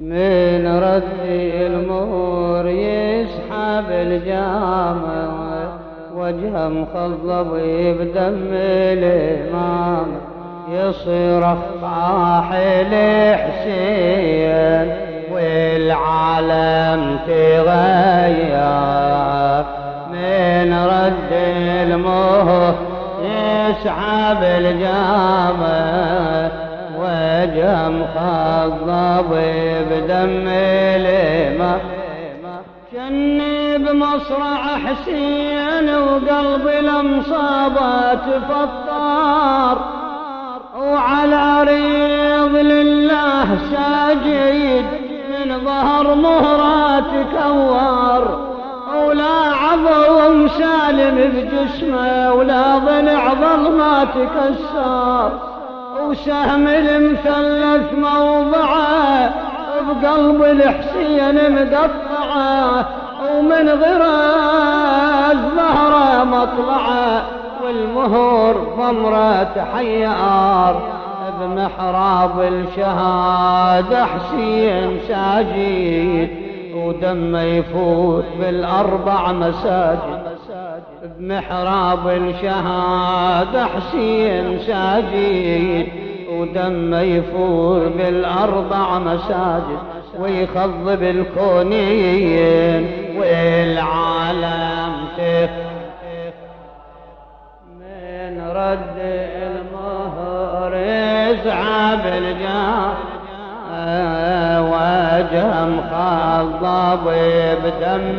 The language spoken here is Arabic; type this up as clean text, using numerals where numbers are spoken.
من رد المهور يسحب الجامع، وجهه مخضب بدم الإمام، يصرخ طاحل حسين والعالم تغير. من رد المهور يسحب الجامع، وجهه مخضب بدم الإمام، جني بمصرع حسين وقلب الأمصابات فطار، وعلى ريض لله ساجد من ظهر مهرات كوار، ولا عظم سالم بجسمه ولا ضلع ظلمات كسار، وسهم المثلث موضعه بقلب الحسين مقطعه، ومن غراز ظهره مطلعه والمهور ضمرة حيار. بمحراب الشهادة حسين ساجد ودمه يفوت بالأربع مساجد. بمحراب الشهادة حسين ساجد ودمه يفور بالأربع مساجد، ويخضب الكونين والعالم من رد المهر يسعى بالجاه، وجه مخضب بدم